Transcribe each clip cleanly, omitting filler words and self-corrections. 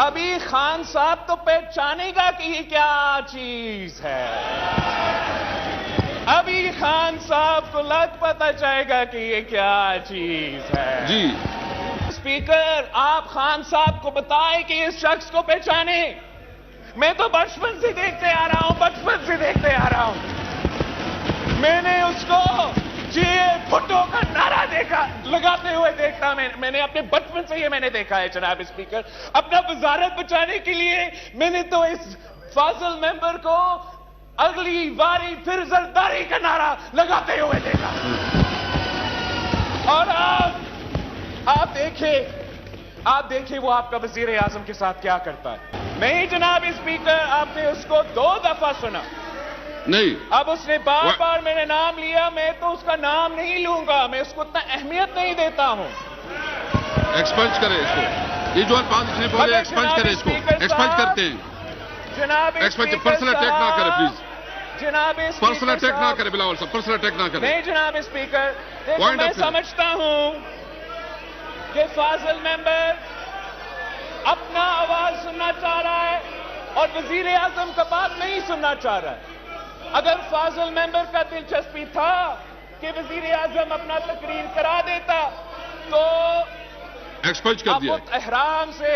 ابھی خان صاحب تو پہچانے گا کہ یہ کیا چیز ہے. ابھی خان صاحب کو لگ پتہ چلے گا کہ یہ کیا چیز ہے. جی اسپیکر آپ خان صاحب کو بتائیں کہ اس شخص کو پہچانے. میں تو بچپن سے دیکھتے آ رہا ہوں. میں نے اس کو بھٹو کا نعرہ لگاتے ہوئے دیکھتا. میں نے اپنے بچپن سے یہ میں نے دیکھا ہے جناب اسپیکر. اپنا وزارت بچانے کے لیے میں نے تو اس فاضل ممبر کو اگلی باری پھر زرداری کا نعرہ لگاتے ہوئے دیکھا. اور آپ دیکھیں وہ آپ کا وزیر اعظم کے ساتھ کیا کرتا ہے. نہیں جناب اسپیکر, آپ نے اس کو 2 دفعہ سنا. نہیں, اب اس نے بار میرے نام لیا. میں تو اس کا نام نہیں لوں گا. میں اس کو اتنا اہمیت نہیں دیتا ہوں. ایکسپنج کرے اس کو. یہ جو الفاظ اس نے بولے ایکسپنج کرے اس کو. ایکسپنج کرتے ہیں جناب ایکسپنج. پرسنل اٹیک نہ کرے پلیز. جناب پرسنل اٹیک نہ کرے بلاول صاحب. پرسنل اٹیک نہ کرے. نہیں جناب اسپیکر, Point میں of view. سمجھتا ہوں کہ فاضل ممبر اپنا آواز سننا چاہ رہا ہے اور وزیر اعظم کا بات نہیں سننا چاہ رہا ہے. اگر فاضل ممبر کا دلچسپی تھا کہ وزیر اعظم اپنا تقریر کرا دیتا تو ایکسپنج کر دیا. احرام سے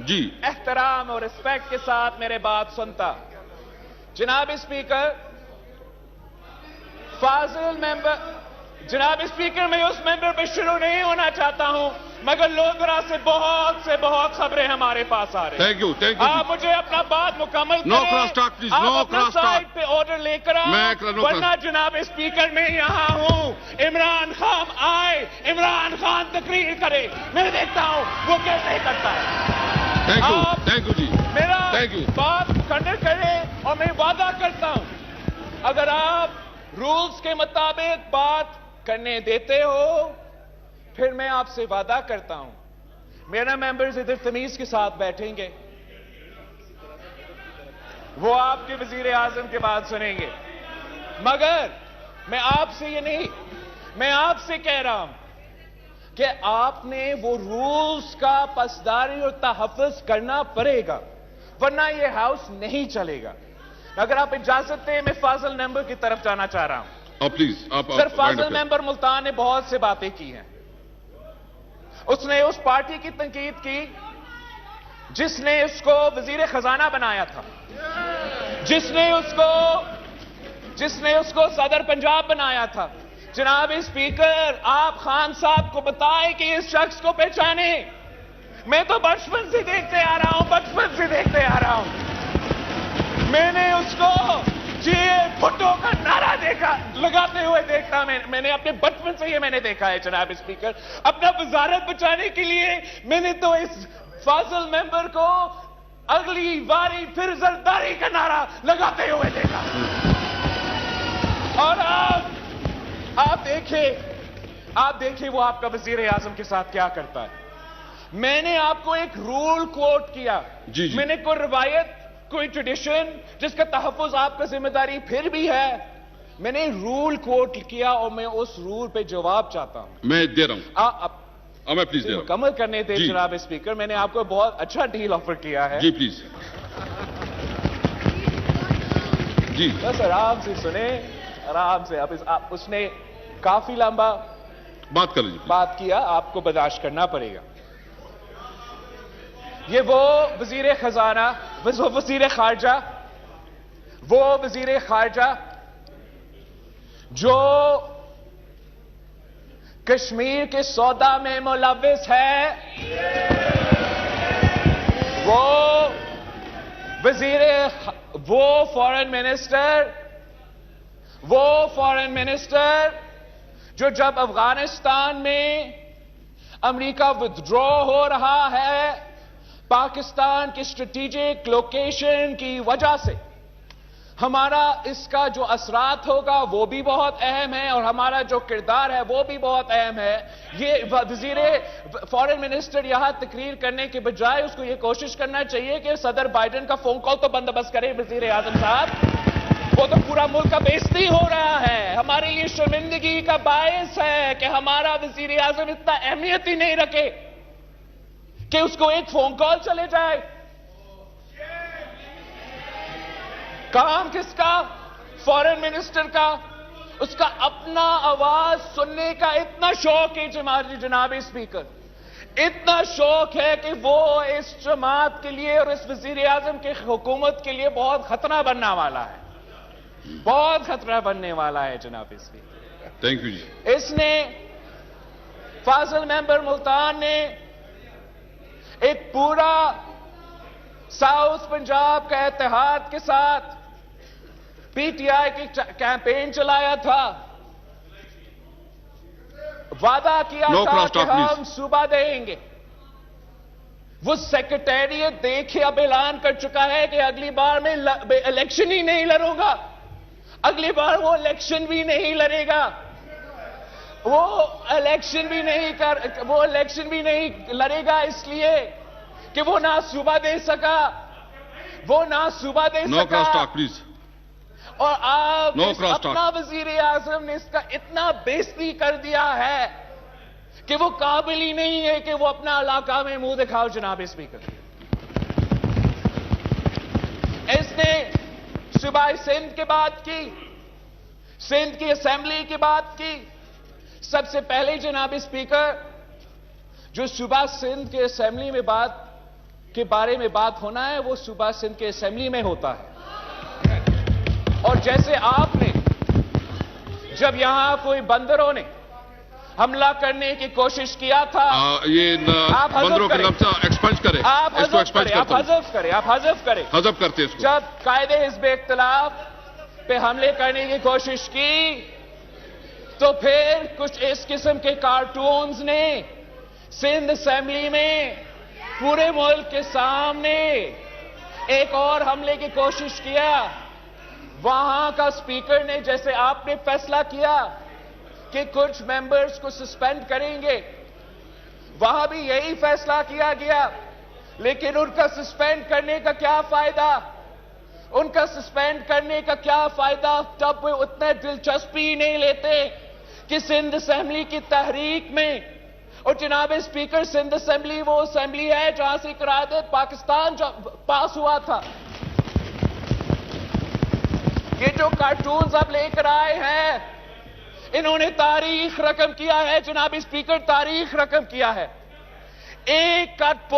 جی احترام اور ریسپیکٹ کے ساتھ میرے بات سنتا. جناب اسپیکر, فاضل ممبر, جناب اسپیکر, میں اس ممبر پہ شروع نہیں ہونا چاہتا ہوں مگر لوگرا سے بہت خبریں ہمارے پاس آ رہی ہیں. Thank you. آپ مجھے اپنا بات مکمل کریں. نو کراس ٹاک پلیز. آپ نو اپنا کراس ٹاک. سائڈ پہ آرڈر لے کر ورنہ جناب اسپیکر میں یہاں ہوں. عمران خان آئے, عمران خان تقریر کرے. میں دیکھتا ہوں وہ کیسے کرتا ہے. تھینک یو جی. میرا Thank you. بات کنڈر کرے اور میں وعدہ کرتا ہوں اگر آپ رولز کے مطابق بات کرنے دیتے ہو پھر میں آپ سے وعدہ کرتا ہوں میرا ممبرز ادھر تمیز کے ساتھ بیٹھیں گے. وہ آپ کے وزیر اعظم کی بات سنیں گے. مگر میں آپ سے یہ نہیں, میں آپ سے کہہ رہا ہوں کہ آپ نے وہ رولز کا پاسداری اور تحفظ کرنا پڑے گا ورنہ یہ ہاؤس نہیں چلے گا. اگر آپ اجازت دیں میں فاضل ممبر کی طرف جانا چاہ رہا ہوں. پلیز آپ. سر فاضل ممبر ملتان نے بہت سے باتیں کی ہیں. اس نے اس پارٹی کی تنقید کی جس نے اس کو وزیر خزانہ بنایا تھا, جس نے اس کو صدر پنجاب بنایا تھا. جناب اسپیکر, آپ خان صاحب کو بتائیں کہ اس شخص کو پہچانے. میں تو بچپن سے دیکھتے آ رہا ہوں. میں نے اس کو بھٹو کا نعرہ لگاتے ہوئے دیکھتا. میں نے اپنے بچپن سے یہ میں نے دیکھا ہے جناب اسپیکر. اپنا وزارت بچانے کے لیے میں نے تو اس فاضل ممبر کو اگلی باری پھر زرداری کا نعرہ لگاتے ہوئے دیکھا. اور آپ دیکھیں وہ آپ کا وزیر اعظم کے ساتھ کیا کرتا ہے. میں نے آپ کو ایک رول کوٹ کیا. جی. میں نے کوئی روایت, کوئی ٹریڈیشن جس کا تحفظ آپ کا ذمہ داری پھر بھی ہے, میں نے رول کوٹ کیا اور میں اس رول پہ جواب چاہتا ہوں. میں دے رہا ہوں. میں پلیز دے رہا ہوں. مکمل کرنے دیں جناب اسپیکر. میں نے آپ کو بہت اچھا ڈیل آفر کیا ہے. جی پلیز. جی بس آرام سے سنیں, آرام سے. اب اس نے کافی لمبا بات کر لیجیے. بات کیا, آپ کو برداشت کرنا پڑے گا. یہ وہ وزیر خزانہ, وہ وزیر خارجہ جو کشمیر کے سودا میں ملوث ہے. وہ فارن منسٹر جو جب افغانستان میں امریکہ ودرو ہو رہا ہے پاکستان کی اسٹریٹجک لوکیشن کی وجہ سے, ہمارا اس کا جو اثرات ہوگا وہ بھی بہت اہم ہے اور ہمارا جو کردار ہے وہ بھی بہت اہم ہے. یہ وزیر فارن منسٹر یہاں تقریر کرنے کے بجائے اس کو یہ کوشش کرنا چاہیے کہ صدر بائیڈن کا فون کال تو بندوبست کرے. وزیر اعظم صاحب, وہ تو پورا ملک کا بےعزتی ہو رہا ہے. ہماری یہ شرمندگی کا باعث ہے کہ ہمارا وزیر اعظم اتنا اہمیت ہی نہیں رکھے کہ اس کو ایک فون کال چلے جائے؟ کام کس کا؟ فورن منسٹر کا. اس کا اپنا آواز سننے کا اتنا شوق ہے جناب اسپیکر، اتنا شوق ہے کہ وہ اس جماعت کے لیے اور اس وزیر اعظم کی حکومت کے لیے بہت خطرہ بننے والا ہے، بہت خطرہ بننے والا ہے جناب اسپیکر. تھینک یو جی. اس نے فاضل ممبر ملتان نے ایک پورا ساؤتھ پنجاب کا اتحاد کے ساتھ پی ٹی آئی کی کیمپین چلایا تھا، وعدہ کیا تھا کہ ہم صوبہ دیں گے. وہ سیکرٹیریٹ دیکھے اب اعلان کر چکا ہے کہ اگلی بار میں الیکشن ہی نہیں لڑوں گا، اگلی بار وہ الیکشن بھی نہیں لڑے گا، وہ الیکشن بھی نہیں لڑے گا اس لیے کہ وہ نہ صوبہ دے سکا، وہ نہ صوبہ دے نو کراس سکا. Talk please. اور آپ No cross talk. اپنا وزیر اعظم نے اس کا اتنا بےعزتی کر دیا ہے کہ وہ قابل ہی نہیں ہے کہ وہ اپنا علاقہ میں منہ دکھاؤ جناب اسپیکر. اس نے صوبہ سندھ کی بات کی، سندھ کی اسمبلی کی بات کی. سب سے پہلے جناب اسپیکر جو صوبہ سندھ کے اسمبلی میں بات کے بارے میں بات ہونا ہے وہ صوبہ سندھ کے اسمبلی میں ہوتا ہے. اور جیسے آپ نے جب یہاں کوئی بندروں نے حملہ کرنے کی کوشش کیا تھا، یہ بندروں کے لفظ ایکسپنج کریں، آپ اس کو حذف ایکسپنج کریں، آپ کرتا ہوں. حذف کریں، آپ حذف کریں. حذف کرتے اس کو. جب قائد حزب اختلاف پہ حملے کرنے کی کوشش کی تو پھر کچھ اس قسم کے کارٹونز نے سندھ اسمبلی میں پورے ملک کے سامنے ایک اور حملے کی کوشش کیا. وہاں کا اسپیکر نے جیسے آپ نے فیصلہ کیا کہ کچھ ممبرز کو سسپینڈ کریں گے، وہاں بھی یہی فیصلہ کیا گیا. لیکن ان کا سسپینڈ کرنے کا کیا فائدہ؟ ان کا سسپینڈ کرنے کا کیا فائدہ جب وہ اتنے دلچسپی نہیں لیتے کہ سندھ اسمبلی کی تحریک میں. اور جناب اسپیکر سندھ اسمبلی وہ اسمبلی ہے جہاں سے قرارداد پاکستان پاس ہوا تھا. یہ جو کارٹونز اب لے کر آئے ہیں انہوں نے تاریخ رقم کیا ہے جناب اسپیکر، تاریخ رقم کیا ہے. ایک کٹ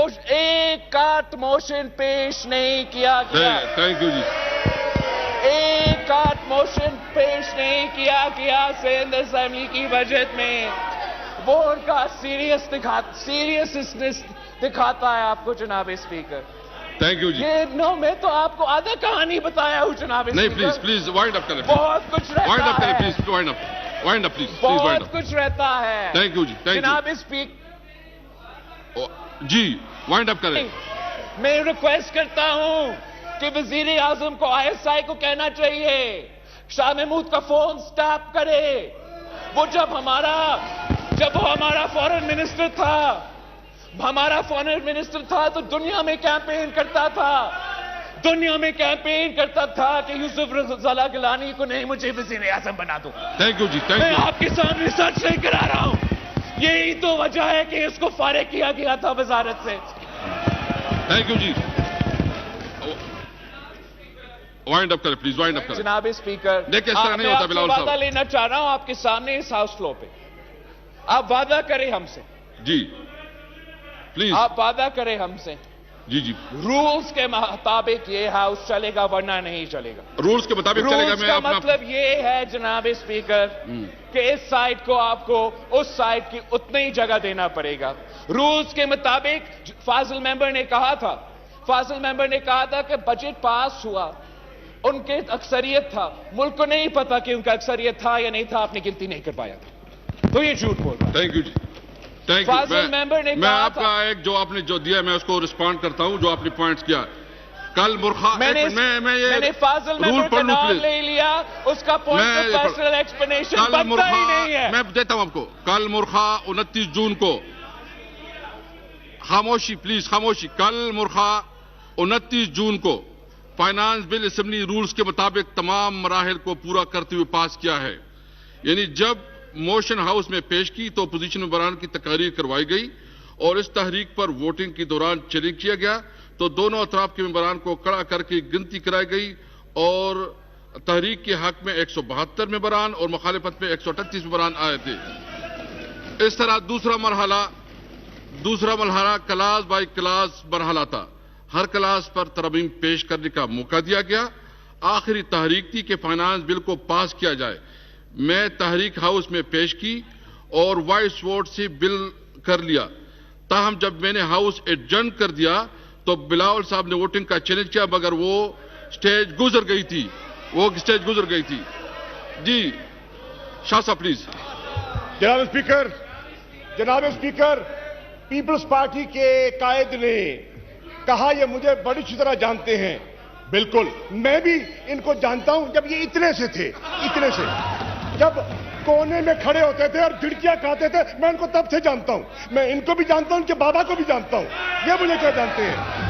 موشن پیش نہیں کیا گیا. تھینک یو جی. ایک کٹ موشن پیش نہیں کیا گیا سندھ اسمبلی کی بجٹ میں. وہ ان کا سیریسنس دکھاتا ہے آپ کو جناب اسپیکر. تھینک یو جی. نو میں تو آپ کو آدھا کہانی بتایا ہوں جناب اسپیکر. نہیں پلیز پلیز وائنڈ اپ کریں. بہت کچھ رہتا ہے. وائنڈ اپ کریں پلیز. وائنڈ up please. بہت کچھ رہتا ہے. تھینک یو جی. جناب اسپیکر جی وائنڈ اپ کریں. میں ریکویسٹ کرتا ہوں کہ وزیر اعظم کو ISI کو کہنا چاہیے شاہ محمود کا فون سٹاپ کرے. وہ جب وہ ہمارا فورن منسٹر تھا تو دنیا میں کیمپین کرتا تھا کہ یوسف رضا گیلانی کو نہیں مجھے وزیر اعظم بنا دو. تھینک یو جی. تھینک میں یو. آپ کے سامنے سچ نہیں کرا رہا ہوں. یہی تو وجہ ہے کہ اس کو فارغ کیا گیا تھا وزارت سے. تھینک یو جی. وائنڈ اپ کریں پلیز. وائنڈ اپ کریں. جناب اسپیکر دیکھیں اس طرح نہیں ہوتا بلاول صاحب. وعدہ لینا چاہ رہا ہوں آپ کے سامنے اس ہاؤس فلور پہ. آپ وعدہ کریں ہم سے. جی پلیز. آپ وعدہ کریں ہم سے. جی جی. رولز کے مطابق یہ ہاؤس چلے گا ورنہ نہیں چلے گا. رولز کے مطابق چلے گا. رولز کا مطلب یہ ہے جناب اسپیکر کہ اس سائٹ کو آپ کو اس سائٹ کی اتنی ہی جگہ دینا پڑے گا. رولز کے مطابق فاضل ممبر نے کہا تھا کہ بجٹ پاس ہوا، ان کے اکثریت تھا. ملک کو نہیں پتا کہ ان کا اکثریت تھا یا نہیں تھا، آپ نے گنتی نہیں کر پایا تھا تو یہ جھوٹ بول رہا. تھینک یو جی. فاضل ممبر نے میں آپ کا ایک جو آپ نے جو دیا میں اس کو رسپونڈ کرتا ہوں جو آپ نے پوائنٹس کیا. کل مرخا میں نے فاضل ممبر کا نام لے لیا، اس کا پوائنٹ آف پرسنل ایکسپلینیشن بنتا ہی نہیں ہے. میں دیتا ہوں آپ کو. کل مرخا 29 جون کو خاموشی پلیز خاموشی. کل مرخا 29 جون کو فائنانس بل اسمبلی رولز کے مطابق تمام مراحل کو پورا کرتے ہوئے پاس کیا ہے. یعنی جب موشن ہاؤس میں پیش کی تو اپوزیشن ممبران کی تقاریر کروائی گئی اور اس تحریک پر ووٹنگ کے دوران چیلنج کیا گیا تو دونوں اطراف کے ممبران کو کھڑا کر کے گنتی کرائی گئی اور تحریک کے حق میں 172 ممبران اور مخالفت میں 138 ممبران آئے تھے۔ اس طرح دوسرا مرحلہ کلاس بائی کلاس مرحلہ تھا۔ ہر کلاس پر ترمیم پیش کرنے کا موقع دیا گیا۔ آخری تحریک تھی کہ فائنانس بل کو پاس کیا جائے۔ میں تحریک ہاؤس میں پیش کی اور وائس ووٹ سے بل کر لیا۔ تاہم جب میں نے ہاؤس ایڈجرن کر دیا تو بلاول صاحب نے ووٹنگ کا چیلنج کیا مگر وہ سٹیج گزر گئی تھی۔ جی شاہ صاحب پلیز۔ جناب اسپیکر، پیپلز پارٹی کے قائد نے کہا یہ مجھے بڑی اچھی طرح جانتے ہیں۔ بالکل میں بھی ان کو جانتا ہوں، جب یہ اتنے سے جب کونے میں کھڑے ہوتے تھے اور جھڑکیاں کھاتے تھے، میں ان کو تب سے جانتا ہوں۔ میں ان کو بھی جانتا ہوں، ان کے بابا کو بھی جانتا ہوں، یہ مجھے کیا جانتے ہیں۔